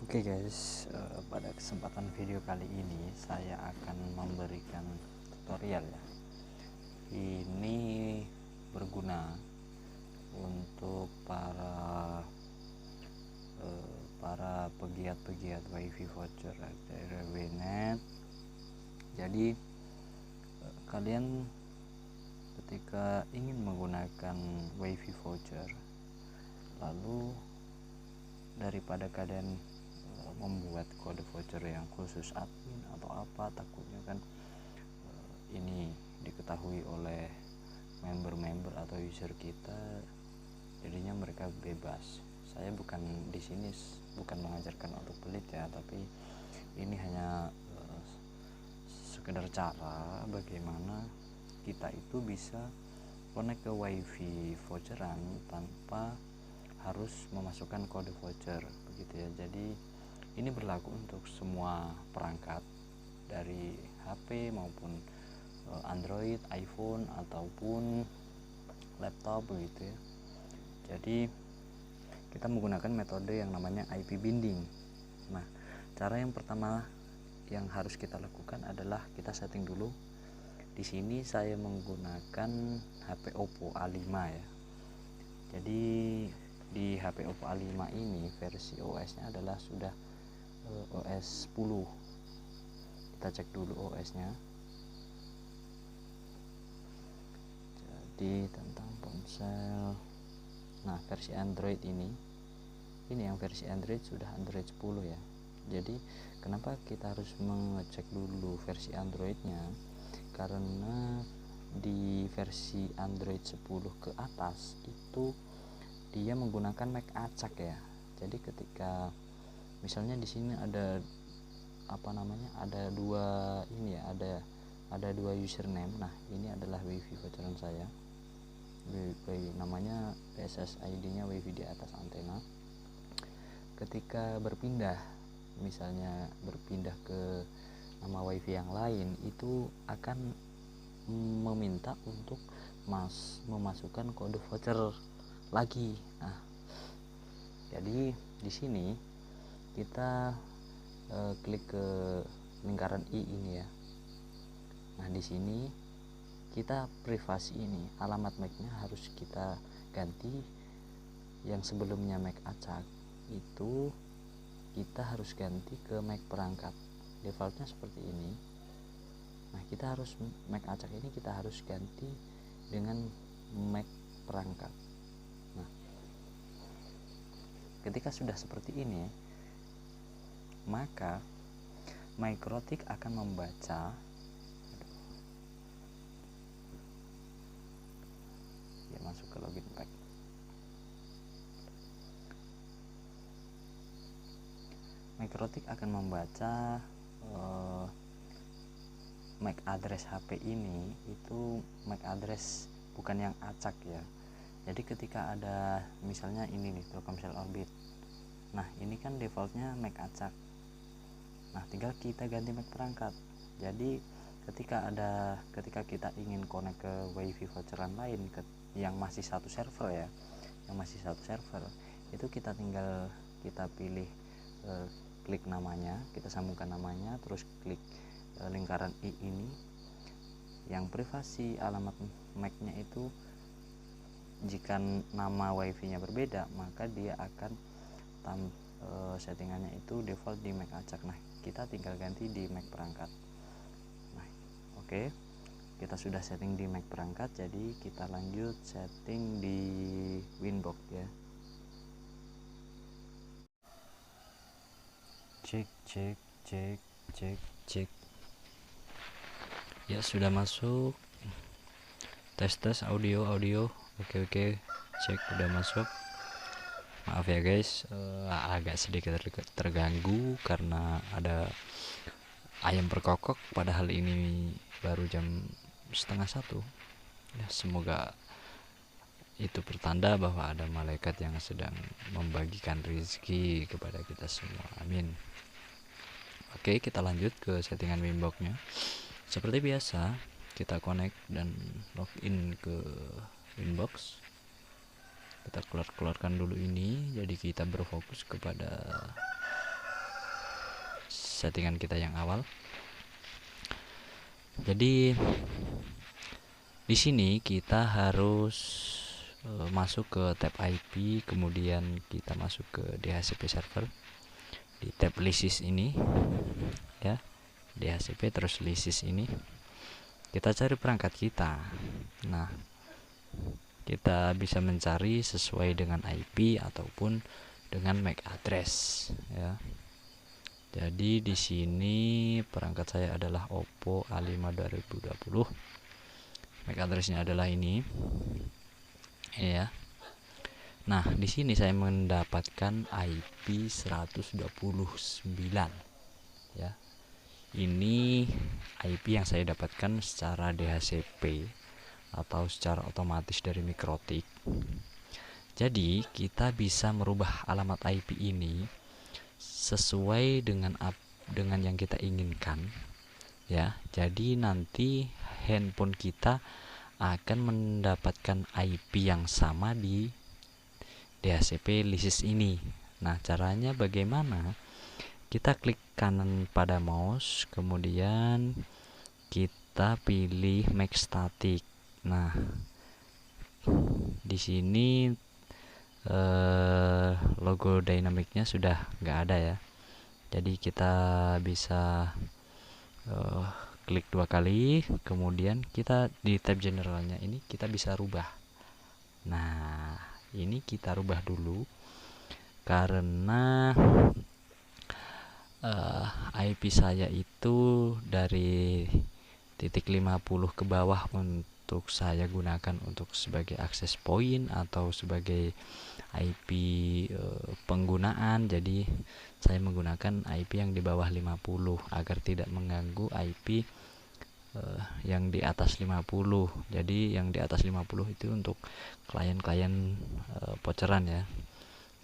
Oke guys, pada kesempatan video kali ini saya akan memberikan tutorial ya. Ini berguna untuk para pegiat-pegiat WiFi voucher dari WNET. Jadi kalian ketika ingin menggunakan WiFi voucher, lalu daripada kalian membuat kode voucher yang khusus admin atau apa, takutnya kan ini diketahui oleh member-member atau user kita, jadinya mereka bebas. Saya bukan di sini bukan mengajarkan untuk pelit ya, tapi ini hanya sekedar cara bagaimana kita itu bisa connect ke wifi voucheran tanpa harus memasukkan kode voucher begitu ya. Jadi ini berlaku untuk semua perangkat dari HP maupun Android, iPhone ataupun laptop begitu ya. Jadi kita menggunakan metode yang namanya IP binding. Nah, cara yang pertama yang harus kita lakukan adalah kita setting dulu. Di sini saya menggunakan HP Oppo A5 ya. Jadi di HP Oppo A5 ini versi OS-nya adalah sudah OS 10. Kita cek dulu OS-nya. Jadi tentang ponsel. Nah, versi Android ini yang versi Android sudah Android 10 ya. Jadi kenapa kita harus mengecek dulu versi Androidnya? Karena di versi Android 10 ke atas itu dia menggunakan Mac acak ya. Jadi ketika misalnya di sini ada ada dua ini ya, ada dua username. Nah, ini adalah wifi voucheran saya. Namanya SSID-nya wifi di atas antena. Ketika berpindah, misalnya berpindah ke nama wifi yang lain, itu akan meminta untuk memasukkan kode voucher lagi. Nah, jadi di sini kita klik ke lingkaran i ini ya. Nah, di sini kita privasi ini, alamat MAC-nya harus kita ganti. Yang sebelumnya MAC acak itu kita harus ganti ke MAC perangkat. Defaultnya seperti ini. Nah, kita harus MAC acak ini kita harus ganti dengan MAC perangkat. Nah, ketika sudah seperti ini, maka MikroTik akan membaca ya, masuk ke login pack. MikroTik akan membaca MAC address HP ini itu MAC address bukan yang acak ya. Jadi ketika ada misalnya ini nih Telkomsel Orbit. Nah, ini kan defaultnya MAC acak. Nah, tinggal kita ganti MAC perangkat. Jadi ketika kita ingin connect ke wifi voucheran lain yang masih satu server ya, itu kita tinggal kita pilih klik namanya, kita sambungkan namanya, terus klik lingkaran i ini. Yang privasi alamat MAC-nya itu jika nama wifi-nya berbeda, maka dia akan settingannya itu default di MAC acak. Nah, kita tinggal ganti di MAC perangkat. Nah, oke. Kita sudah setting di MAC perangkat, jadi kita lanjut setting di Winbox ya. Cek. Ya, sudah masuk. Tes audio. Oke. Cek udah masuk. Maaf ya guys, agak sedikit terganggu karena ada ayam berkokok, padahal ini baru jam 12:30 ya. Semoga itu pertanda bahwa ada malaikat yang sedang membagikan rezeki kepada kita semua, amin. Oke, kita lanjut ke settingan Winbox nya. Seperti biasa, kita connect dan login ke Winbox. Kita keluarkan dulu ini, jadi kita berfokus kepada settingan kita yang awal. Jadi di sini kita harus masuk ke tab IP, kemudian kita masuk ke DHCP server di tab lisis ini ya, DHCP terus lisis ini, kita cari perangkat kita. Nah, kita bisa mencari sesuai dengan IP ataupun dengan MAC address ya. Jadi di sini perangkat saya adalah Oppo A5 2020. MAC addressnya adalah ini ya. Nah, di sini saya mendapatkan IP 129 ya. Ini IP yang saya dapatkan secara DHCP atau secara otomatis dari Mikrotik. Jadi, kita bisa merubah alamat IP ini sesuai dengan yang kita inginkan ya. Jadi nanti handphone kita akan mendapatkan IP yang sama di DHCP lisis ini. Nah, caranya bagaimana? Kita klik kanan pada mouse, kemudian kita pilih make static. Nah, di sini logo dynamicnya sudah nggak ada ya. Jadi kita bisa klik 2 kali, kemudian kita di tab generalnya ini kita bisa rubah. Nah, ini kita rubah dulu karena IP saya itu dari titik 50 ke bawah untuk saya gunakan untuk sebagai akses point atau sebagai IP penggunaan. Jadi saya menggunakan IP yang di bawah 50 agar tidak mengganggu IP yang di atas 50. Jadi yang di atas 50 itu untuk klien-klien voucheran ya.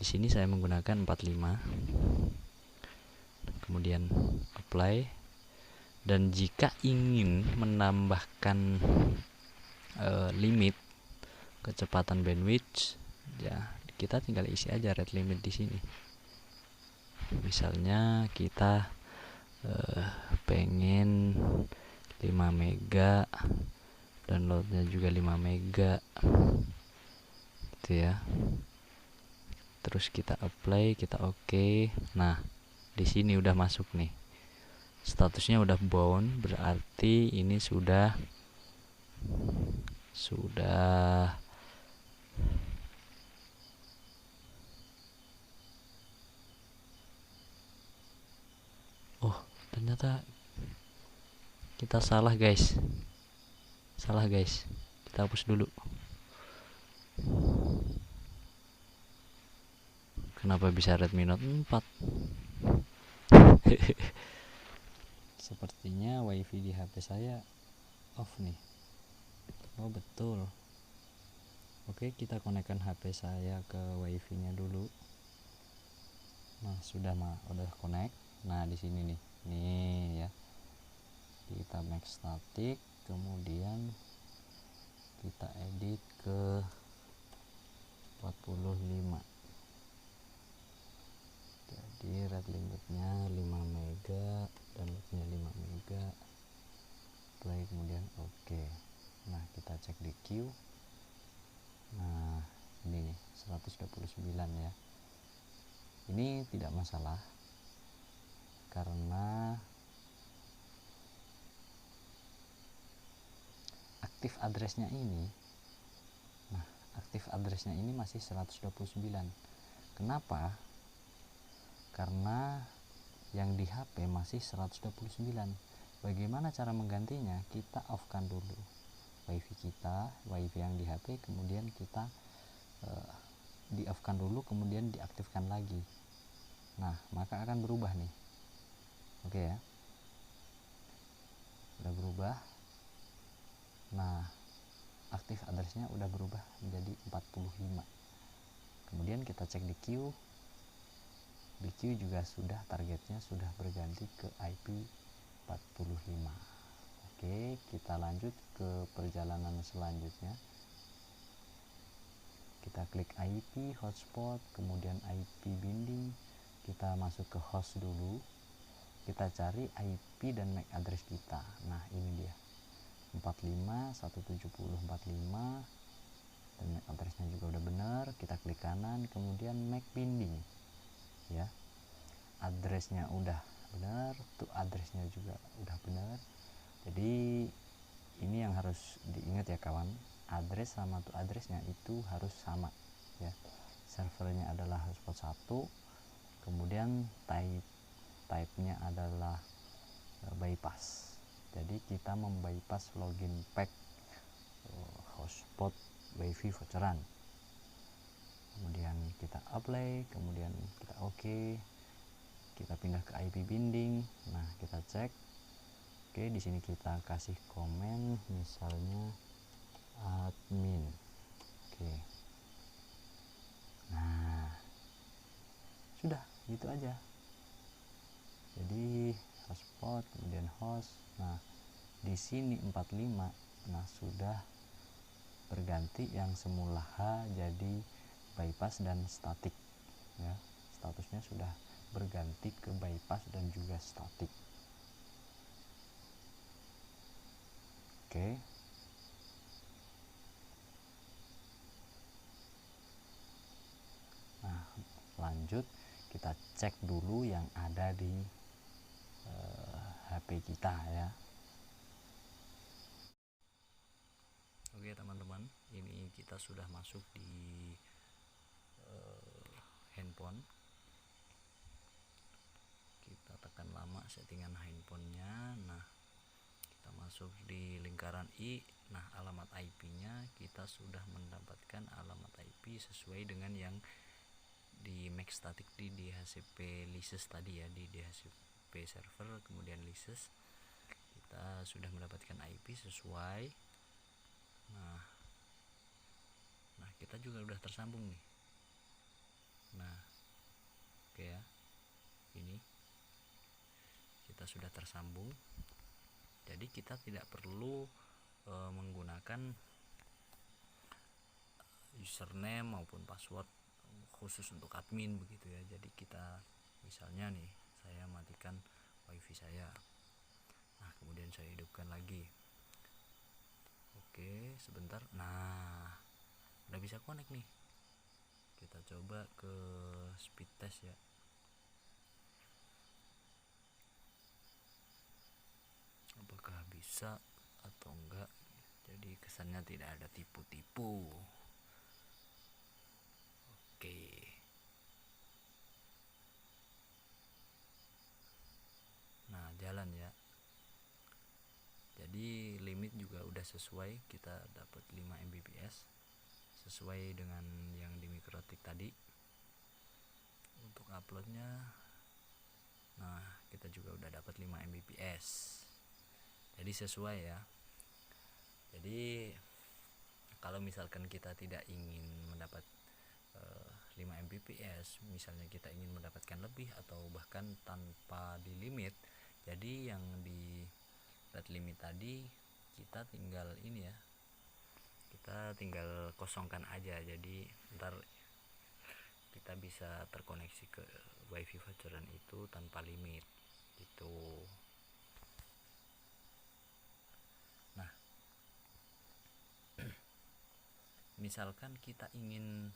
Di sini saya menggunakan 45. Kemudian apply. Dan jika ingin menambahkan limit kecepatan bandwidth ya, kita tinggal isi aja rate limit di sini. Misalnya kita pengen 5 mega, downloadnya juga 5 mega gitu ya. Terus kita apply, kita oke. Nah, di sini udah masuk nih. Statusnya udah bound, berarti ini sudah oh, ternyata kita salah guys. Kita hapus dulu. Kenapa bisa Redmi Note 4? Sepertinya wifi di HP saya off nih. Oh betul. Oke, kita konekkan HP saya ke wifi nya dulu. Nah, udah connect. Nah, di sini nih ya, kita make static, kemudian kita edit ke 45. Jadi rate limitnya 5 mega, downloadnya 5 mega, play, kemudian oke. Nah, kita cek di queue. Nah, ini 129 ya. Ini tidak masalah karena aktif addressnya ini. Nah, aktif addressnya ini masih 129. Kenapa? Karena yang di HP masih 129. Bagaimana cara menggantinya? Kita off-kan dulu wifi kita, wifi yang di HP, kemudian kita di off-kan dulu, kemudian diaktifkan lagi. Nah, maka akan berubah nih. Oke ya, udah berubah. Nah, aktif addressnya udah berubah menjadi 45. Kemudian kita cek di queue. Di queue juga sudah, targetnya sudah berganti ke IP 45. Oke, kita lanjut ke perjalanan selanjutnya. Kita klik IP hotspot, kemudian IP binding. Kita masuk ke host dulu. kita cari IP dan MAC address kita. Nah ini dia 45.170.45, dan MAC addressnya juga udah benar. Kita klik kanan, kemudian MAC binding ya, addressnya udah benar, tuh addressnya juga udah benar. Jadi ini yang harus diingat ya kawan, address sama tuh addressnya itu harus sama ya. Servernya adalah hotspot 1, kemudian type-nya adalah bypass. Jadi kita membypass login pack hotspot wifi voucheran. Kemudian kita apply, kemudian kita oke. Kita pindah ke IP binding. Nah, kita cek. Oke, di sini kita kasih komen misalnya admin. Oke. Nah, sudah gitu aja. Jadi hotspot kemudian host. Nah, di sini 45. Nah, sudah berganti, yang semula H jadi bypass dan static ya. Statusnya sudah berganti ke bypass dan juga static. Oke. Nah, lanjut kita cek dulu yang ada di HP kita ya. Oke teman-teman, ini kita sudah masuk di handphone. Kita tekan lama settingan handphonenya. Nah, kita masuk di lingkaran I. Nah, alamat IP-nya kita sudah mendapatkan alamat IP sesuai dengan yang di MAC static di DHCP license tadi ya, di DHCP server kemudian license kita sudah mendapatkan IP sesuai. Nah, kita juga udah tersambung nih. Nah, oke ya, ini kita sudah tersambung. Jadi kita tidak perlu menggunakan username maupun password khusus untuk admin begitu ya. Jadi kita misalnya nih, saya matikan wifi saya. Nah, kemudian saya hidupkan lagi. Oke, sebentar. Nah, udah bisa connect nih. Kita coba ke speed test ya. Apakah bisa atau enggak? Jadi kesannya tidak ada tipu-tipu. Oke. Nah, jalan ya. Jadi limit juga udah sesuai, kita dapat 5 Mbps sesuai dengan yang di Mikrotik tadi. Untuk uploadnya, nah kita juga udah dapat 5 Mbps. Jadi sesuai ya. Jadi kalau misalkan kita tidak ingin mendapat 5 Mbps, misalnya kita ingin mendapatkan lebih atau bahkan tanpa di limit, jadi yang di red limit tadi kita tinggal ini ya, kita tinggal kosongkan aja. Jadi ntar kita bisa terkoneksi ke wifi voucheran itu tanpa limit gitu. Nah, misalkan kita ingin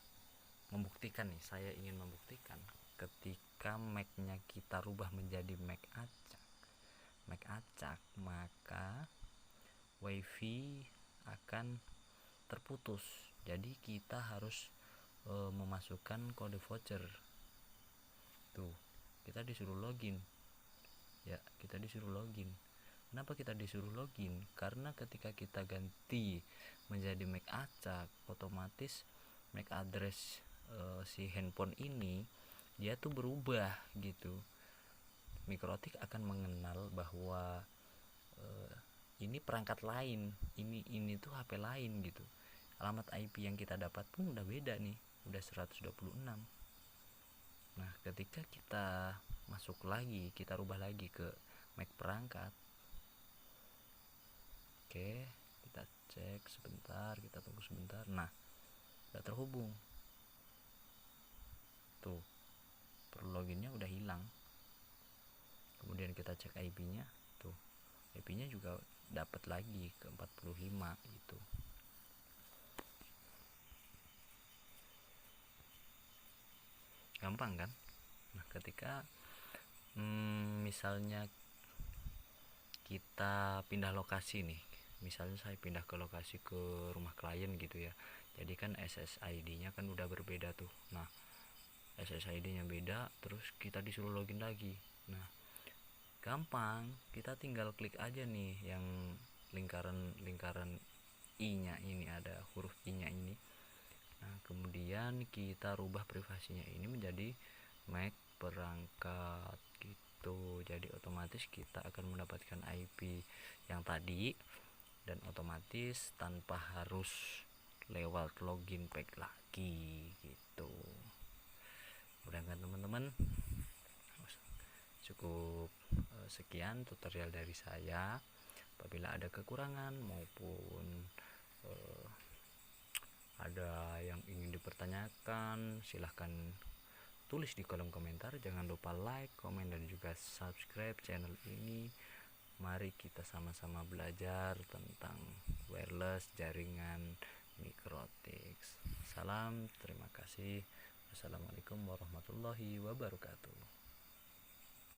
membuktikan nih, saya ingin membuktikan ketika MAC-nya kita rubah menjadi MAC acak, maka wifi akan terputus. Jadi kita harus memasukkan kode voucher. Tuh, kita disuruh login. Ya, kita disuruh login. Kenapa kita disuruh login? Karena ketika kita ganti menjadi MAC acak, otomatis MAC address si handphone ini dia tuh berubah gitu. Mikrotik akan mengenal bahwa ini perangkat lain, ini tuh HP lain gitu. Alamat IP yang kita dapat pun udah beda nih, udah 126. Nah, ketika kita masuk lagi, kita rubah lagi ke MAC perangkat. Oke, kita cek sebentar, kita tunggu sebentar. Nah, udah terhubung. Tuh, perlu loginnya udah hilang. Kemudian kita kita cek IP-nya tuh, IP-nya juga dapat lagi ke 45 gitu. Gampang kan? Nah, ketika misalnya kita pindah lokasi nih, misalnya saya pindah ke lokasi ke rumah klien gitu ya, jadi kan SSID-nya kan udah berbeda tuh. Nah, SSID-nya beda, terus kita disuruh login lagi. Nah, gampang, kita tinggal klik aja nih yang lingkaran I-nya ini, ada huruf I-nya ini. Nah, kemudian kita rubah privasinya ini menjadi MAC perangkat gitu. Jadi otomatis kita akan mendapatkan IP yang tadi, dan otomatis tanpa harus lewat login pack lagi gitu. Mudah kan teman-teman? Cukup sekian tutorial dari saya. Apabila ada kekurangan maupun ada yang ingin dipertanyakan, silahkan tulis di kolom komentar. Jangan lupa like, komen, dan juga subscribe channel ini. Mari kita sama-sama belajar tentang wireless, jaringan, Microtix. Salam, terima kasih. Wassalamualaikum warahmatullahi wabarakatuh.